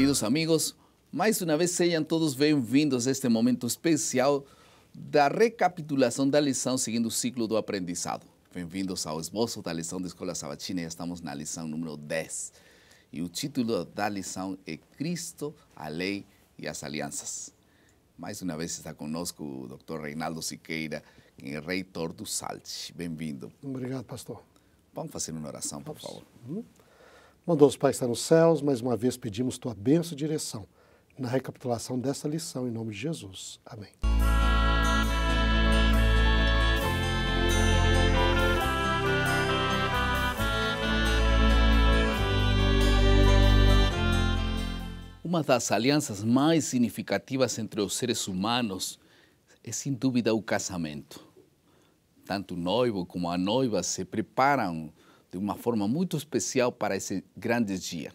Queridos amigos, mais uma vez sejam todos bem-vindos a este momento especial da recapitulação da lição seguindo o ciclo do aprendizado. Bem-vindos ao esboço da lição da Escola Sabatina. Estamos na lição número 10. E o título da lição é Cristo, a Lei e as Alianças. Mais uma vez está conosco o Dr. Reinaldo Siqueira, que é reitor do SALT. Bem-vindo. Obrigado, pastor. Vamos fazer uma oração, por favor. Bondoso Pai que está nos céus, mais uma vez pedimos tua bênção e direção na recapitulação dessa lição, em nome de Jesus. Amém. Uma das alianças mais significativas entre os seres humanos é, sem dúvida, o casamento. Tanto o noivo como a noiva se preparam de uma forma muito especial para esse grande dia.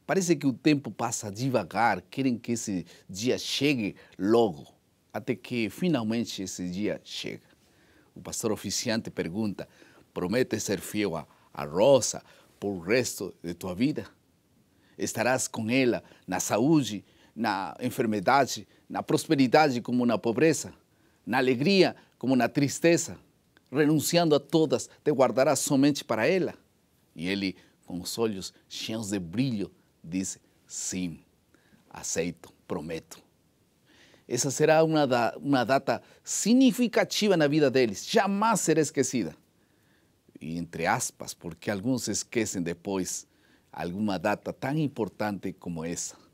Parece que o tempo passa devagar, querem que esse dia chegue logo, até que finalmente esse dia chega. O pastor oficiante pergunta: promete ser fiel a Rosa por o resto de tua vida? Estarás com ela na saúde, na enfermidade, na prosperidade como na pobreza, na alegria como na tristeza. Renunciando a todas, te guardarás somente para ela? E ele, com os olhos cheios de brilho, diz: sim, aceito, prometo. Essa será uma data significativa na vida deles, jamais será esquecida. E entre aspas, porque alguns esquecem depois alguma data tão importante como essa.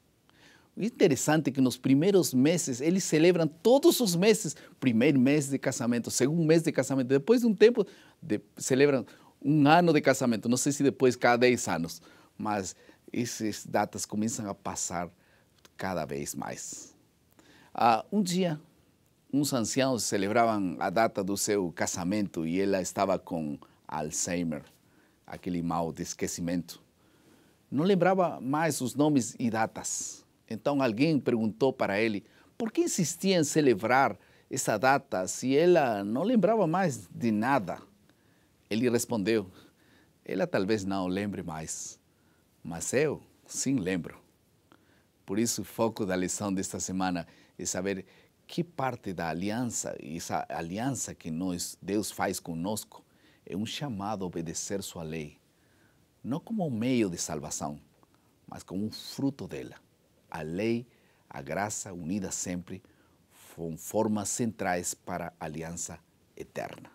O interessante é que nos primeiros meses, eles celebram todos os meses, primeiro mês de casamento, segundo mês de casamento, depois de um tempo, celebram um ano de casamento, não sei se depois cada 10 anos, mas essas datas começam a passar cada vez mais. Um dia, uns anciãos celebravam a data do seu casamento e ela estava com Alzheimer, aquele mal de esquecimento. Não lembrava mais os nomes e datas. Então alguém perguntou para ele por que insistia em celebrar essa data se ela não lembrava mais de nada. Ele respondeu: ela talvez não lembre mais, mas eu sim lembro. Por isso o foco da lição desta semana é saber que parte da aliança, essa aliança que Deus faz conosco, é um chamado a obedecer sua lei. Não como um meio de salvação, mas como um fruto dela. A lei, a graça, unidas sempre, são formas centrais para a aliança eterna.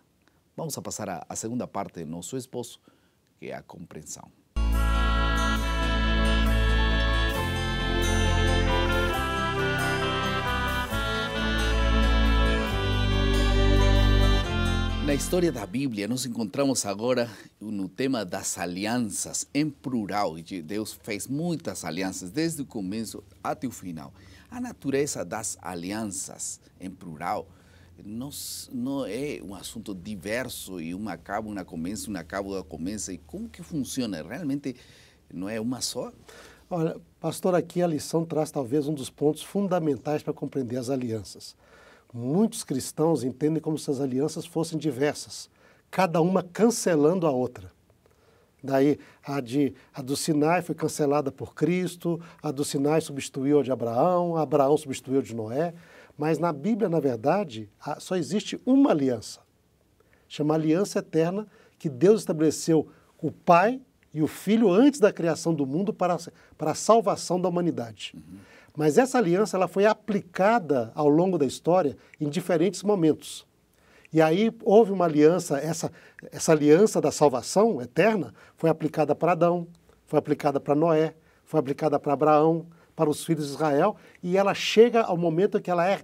Vamos a passar à segunda parte do nosso esboço, que é a compreensão. Na história da Bíblia, nós encontramos agora no tema das alianças, em plural. Deus fez muitas alianças, desde o começo até o final. A natureza das alianças, em plural, não é um assunto diverso e uma acaba, uma começa, uma acaba, uma começa. E como que funciona? Realmente não é uma só? Olha, pastor, aqui a lição traz talvez um dos pontos fundamentais para compreender as alianças. Muitos cristãos entendem como se as alianças fossem diversas, cada uma cancelando a outra. Daí, a do Sinai foi cancelada por Cristo, a do Sinai substituiu a de Abraão, Abraão substituiu a de Noé, mas na Bíblia, na verdade, só existe uma aliança, chama Aliança Eterna, que Deus estabeleceu com o Pai e o Filho antes da criação do mundo para a salvação da humanidade. Mas essa aliança ela foi aplicada ao longo da história em diferentes momentos. E aí houve uma aliança, essa aliança da salvação eterna foi aplicada para Adão, foi aplicada para Noé, foi aplicada para Abraão, para os filhos de Israel, e ela chega ao momento que ela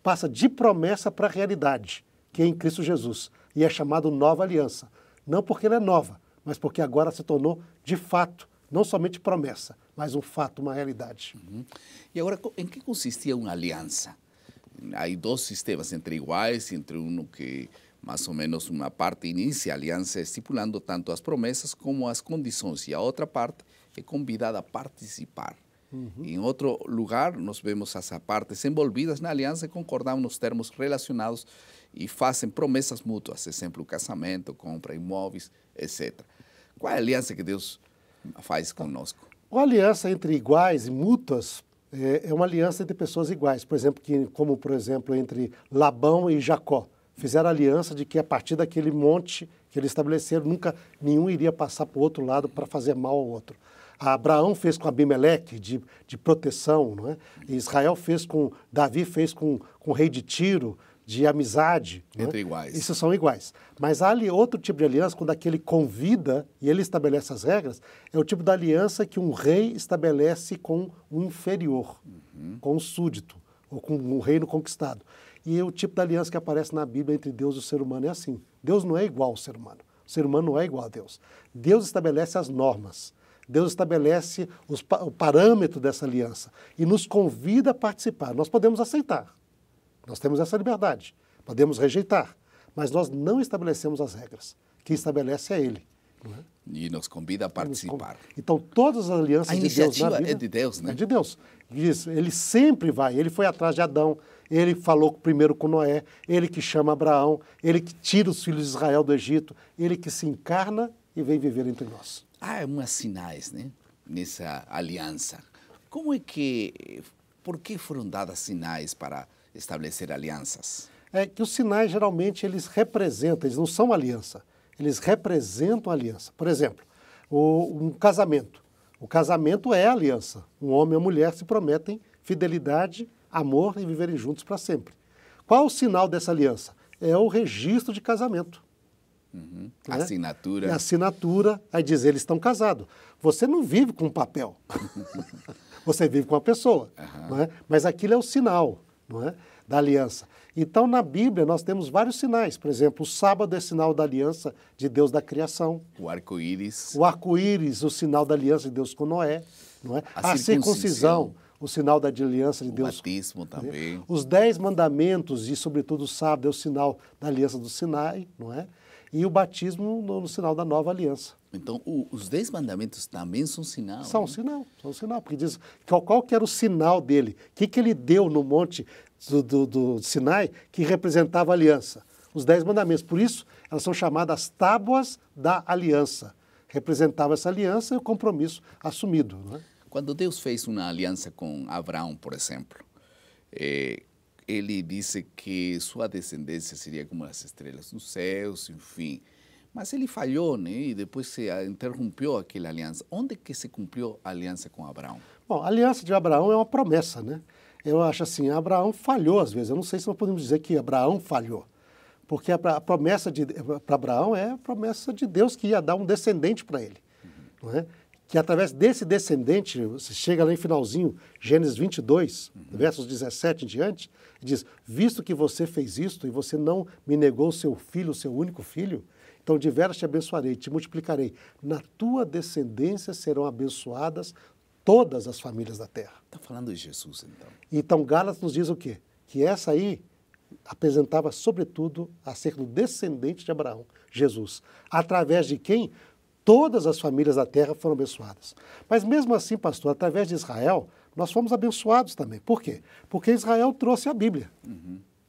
passa de promessa para realidade, que é em Cristo Jesus, e é chamado Nova Aliança. Não porque ela é nova, mas porque agora se tornou de fato, não somente promessa, mas um fato, uma realidade. E agora, em que consistia uma aliança? Há dois sistemas entre iguais, entre um que mais ou menos uma parte inicia a aliança estipulando tanto as promessas como as condições, e a outra parte é convidada a participar. Em outro lugar, nós vemos as partes envolvidas na aliança e concordam nos termos relacionados e fazem promessas mútuas, exemplo, casamento, compra imóveis, etc. Qual é a aliança que Deus faz conosco? Uma aliança entre iguais e mútuas é uma aliança entre pessoas iguais. Por exemplo, como entre Labão e Jacó. Fizeram aliança de que a partir daquele monte que eles estabeleceram, nunca nenhum iria passar para o outro lado para fazer mal ao outro. Abraão fez com Abimeleque de proteção, não é? E Davi fez com o rei de Tiro, de amizade. Entre iguais. Isso são iguais. Mas há ali outro tipo de aliança, quando aquele convida e ele estabelece as regras, é o tipo da aliança que um rei estabelece com um inferior, com um súdito, ou com um reino conquistado. E é o tipo de aliança que aparece na Bíblia entre Deus e o ser humano é assim. Deus não é igual ao ser humano. O ser humano não é igual a Deus. Deus estabelece as normas. Deus estabelece o parâmetro dessa aliança e nos convida a participar. Nós podemos aceitar. Nós temos essa liberdade. Podemos rejeitar. Mas nós não estabelecemos as regras. Quem estabelece é Ele. Não é? E nos convida a participar. Então, todas as alianças de Deus na Bíblia... é de Deus, né? É de Deus. Ele sempre vai. Ele foi atrás de Adão. Ele falou primeiro com Noé. Ele que chama Abraão. Ele que tira os filhos de Israel do Egito. Ele que se encarna e vem viver entre nós. Há umas sinais, né? Nessa aliança. Por que foram dadas sinais para estabelecer alianças? É que os sinais, geralmente, eles representam, eles não são aliança. Eles representam a aliança. Por exemplo, um casamento. O casamento é a aliança. Um homem e uma mulher se prometem fidelidade, amor e viverem juntos para sempre. Qual o sinal dessa aliança? É o registro de casamento. Né? Assinatura. E assinatura, aí diz, eles estão casados. Você não vive com um papel. Você vive com uma pessoa. Não é? Mas aquilo é o sinal, não é, da aliança. Então, na Bíblia, nós temos vários sinais. Por exemplo, o sábado é sinal da aliança de Deus da criação. O arco-íris. O arco-íris, o sinal da aliança de Deus com Noé. Não é? A circuncisão, o sinal da aliança de Deus. O batismo também. Os 10 mandamentos e, sobretudo, o sábado é o sinal da aliança do Sinai, não é? E o batismo no sinal da nova aliança. Então, os 10 mandamentos também são sinal. São sinal, porque diz qual que era o sinal dele. O que ele deu no monte do Sinai que representava a aliança? Os 10 mandamentos. Por isso, elas são chamadas tábuas da aliança. Representava essa aliança e o compromisso assumido. Não é? Quando Deus fez uma aliança com Abraão, por exemplo, ele disse que sua descendência seria como as estrelas dos céus, enfim. Mas ele falhou, né? E depois se interrompeu aquela aliança. Onde que se cumpriu a aliança com Abraão? Bom, a aliança de Abraão é uma promessa, né? Eu acho assim, Abraão falhou às vezes. Eu não sei se nós podemos dizer que Abraão falhou. Porque a promessa para Abraão é a promessa de Deus que ia dar um descendente para ele. Não é? Que através desse descendente, você chega lá em finalzinho, Gênesis 22, versos 17 em diante, diz, visto que você fez isto e você não me negou o seu filho, o seu único filho, então de veras te abençoarei, te multiplicarei. Na tua descendência serão abençoadas todas as famílias da terra. Está falando de Jesus, então. Então Gálatas nos diz o quê? Que essa aí apresentava, sobretudo, acerca do descendente de Abraão, Jesus. Através de quem? Todas as famílias da terra foram abençoadas. Mas mesmo assim, pastor, através de Israel, nós fomos abençoados também. Por quê? Porque Israel trouxe a Bíblia.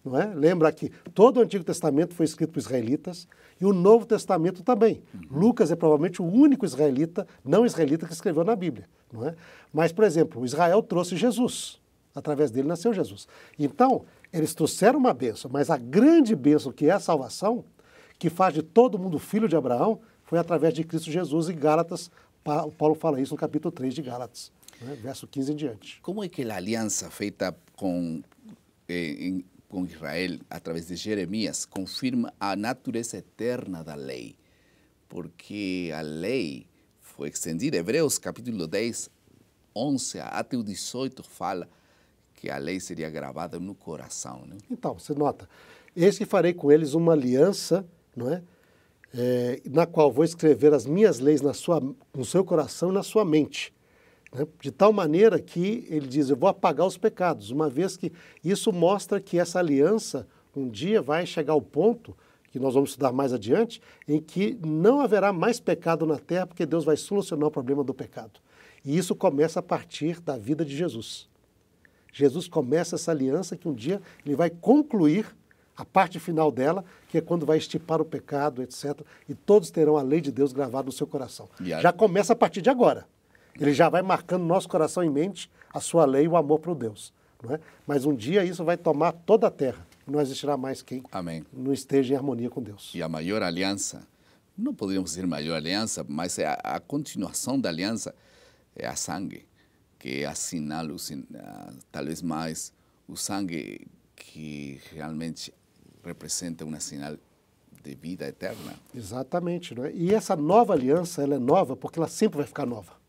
Não é? Lembra que todo o Antigo Testamento foi escrito por israelitas e o Novo Testamento também. Lucas é provavelmente o único israelita, não israelita, que escreveu na Bíblia. Não é? Mas, por exemplo, Israel trouxe Jesus. Através dele nasceu Jesus. Então, eles trouxeram uma bênção, mas a grande bênção que é a salvação, que faz de todo mundo filho de Abraão, foi através de Cristo Jesus. E Gálatas, Paulo fala isso no capítulo 3 de Gálatas, né? Verso 15 em diante. Como é que a aliança feita com Israel, através de Jeremias, confirma a natureza eterna da lei? Porque a lei foi estendida. Hebreus, capítulo 10, 11 até o 18, fala que a lei seria gravada no coração. Né? Então, você nota, eis que farei com eles uma aliança, não é? Na qual vou escrever as minhas leis no seu coração e na sua mente. Né? De tal maneira que ele diz, eu vou apagar os pecados, uma vez que isso mostra que essa aliança um dia vai chegar ao ponto, que nós vamos estudar mais adiante, em que não haverá mais pecado na terra, porque Deus vai solucionar o problema do pecado. E isso começa a partir da vida de Jesus. Jesus começa essa aliança que um dia ele vai concluir a parte final dela, que é quando vai extirpar o pecado, etc. E todos terão a lei de Deus gravada no seu coração. Já começa a partir de agora. Ele já vai marcando no nosso coração e mente a sua lei e o amor para o Deus. Não é? Mas um dia isso vai tomar toda a terra. Não existirá mais quem Amém. não esteja em harmonia com Deus. E a maior aliança, não poderíamos dizer maior aliança, mas é a continuação da aliança é a sangue, que assinala, talvez mais, o sangue que realmente representa um sinal de vida eterna. Exatamente. Não é? E essa nova aliança, ela é nova porque ela sempre vai ficar nova.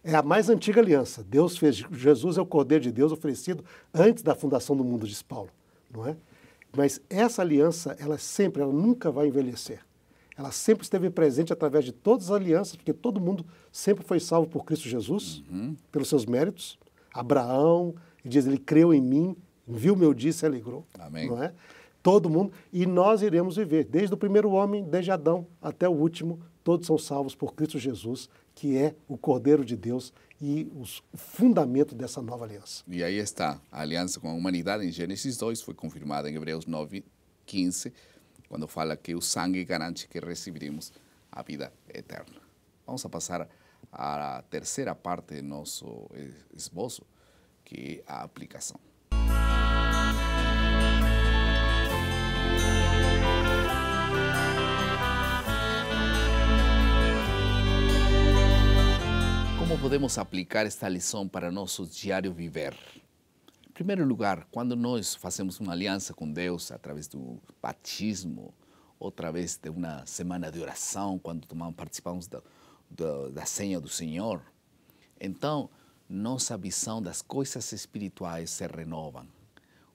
É a mais antiga aliança. Deus fez, Jesus é o Cordeiro de Deus oferecido antes da fundação do mundo, diz Paulo. Não é? Mas essa aliança, ela nunca vai envelhecer. Ela sempre esteve presente através de todas as alianças, porque todo mundo sempre foi salvo por Cristo Jesus, pelos seus méritos. Abraão, diz, ele creu em mim, viu meu dia e se alegrou. Amém. Não é? Todo mundo. E nós iremos viver, desde o primeiro homem, desde Adão até o último, todos são salvos por Cristo Jesus, que é o Cordeiro de Deus e o fundamento dessa nova aliança. E aí está, a aliança com a humanidade em Gênesis 2 foi confirmada em Hebreus 9:15, quando fala que o sangue garante que receberemos a vida eterna. Vamos a passar à terceira parte do nosso esboço, que é a aplicação. Como podemos aplicar esta lição para nosso diário viver? Em primeiro lugar, quando nós fazemos uma aliança com Deus através do batismo, ou através de uma semana de oração, quando participamos da ceia do Senhor, então nossa visão das coisas espirituais se renova.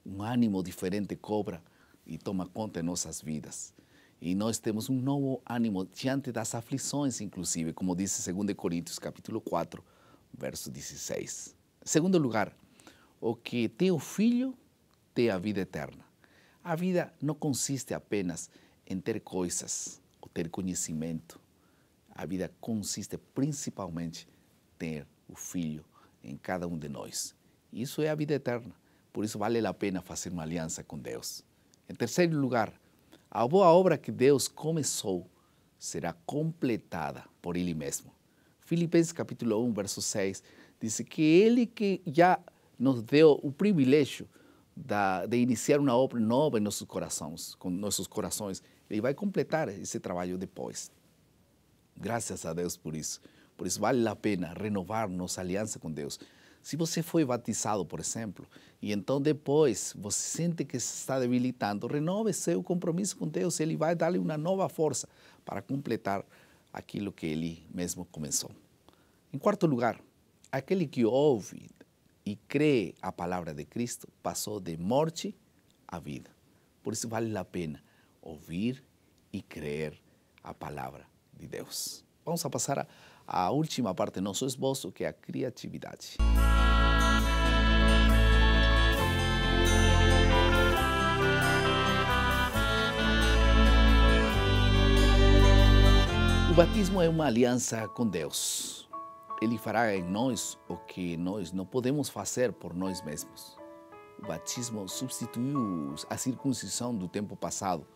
Um ânimo diferente cobra e toma conta de nossas vidas. E nós temos um novo ânimo diante das aflições, inclusive, como diz 2 Coríntios, capítulo 4, verso 16. Em segundo lugar, o que tem o Filho tem a vida eterna. A vida não consiste apenas em ter coisas ou ter conhecimento. A vida consiste principalmente em ter o Filho em cada um de nós. Isso é a vida eterna. Por isso vale a pena fazer uma aliança com Deus. Em terceiro lugar, a boa obra que Deus começou será completada por Ele mesmo. Filipenses capítulo 1, verso 6, diz que Ele que já nos deu o privilégio de iniciar uma obra nova em nossos corações, Ele vai completar esse trabalho depois. Graças a Deus por isso. Por isso vale a pena renovar nossa aliança com Deus. Se você foi batizado, por exemplo, e então depois você sente que se está debilitando, renove seu compromisso com Deus. Ele vai dar-lhe uma nova força para completar aquilo que Ele mesmo começou. Em quarto lugar, aquele que ouve e crê a palavra de Cristo passou de morte à vida. Por isso vale a pena ouvir e crer a palavra de Deus. Vamos a passar à última parte do nosso esboço, que é a criatividade. O batismo é uma aliança com Deus. Ele fará em nós o que nós não podemos fazer por nós mesmos. O batismo substituiu a circuncisão do tempo passado.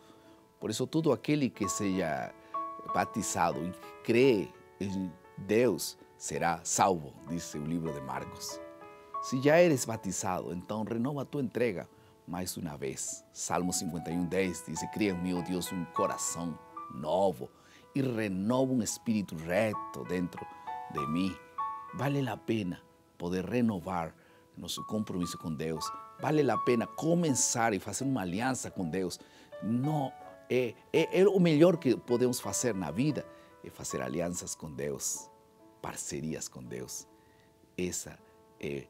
Por isso, todo aquele que seja batizado e crê em Deus será salvo, diz o livro de Marcos. Se já eres batizado, então renova a tua entrega mais uma vez. Salmo 51:10 diz: cria em mim, ó Deus, um coração novo e renova um espírito reto dentro de mim. Vale a pena poder renovar nosso compromisso com Deus. Vale a pena começar e fazer uma aliança com Deus. Não é o melhor que podemos fazer na vida, é fazer alianças com Deus, parcerias com Deus. Essa é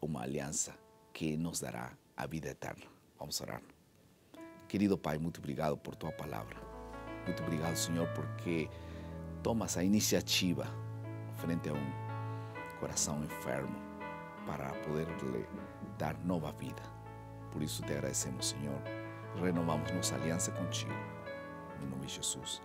uma aliança que nos dará a vida eterna. Vamos orar. Querido Pai, muito obrigado por Tua palavra. Muito obrigado, Senhor, porque tomas a iniciativa frente a um coração enfermo para poder lhe dar nova vida. Por isso te agradecemos, Senhor. Renovamos nossa aliança contigo. Em nome de Jesus.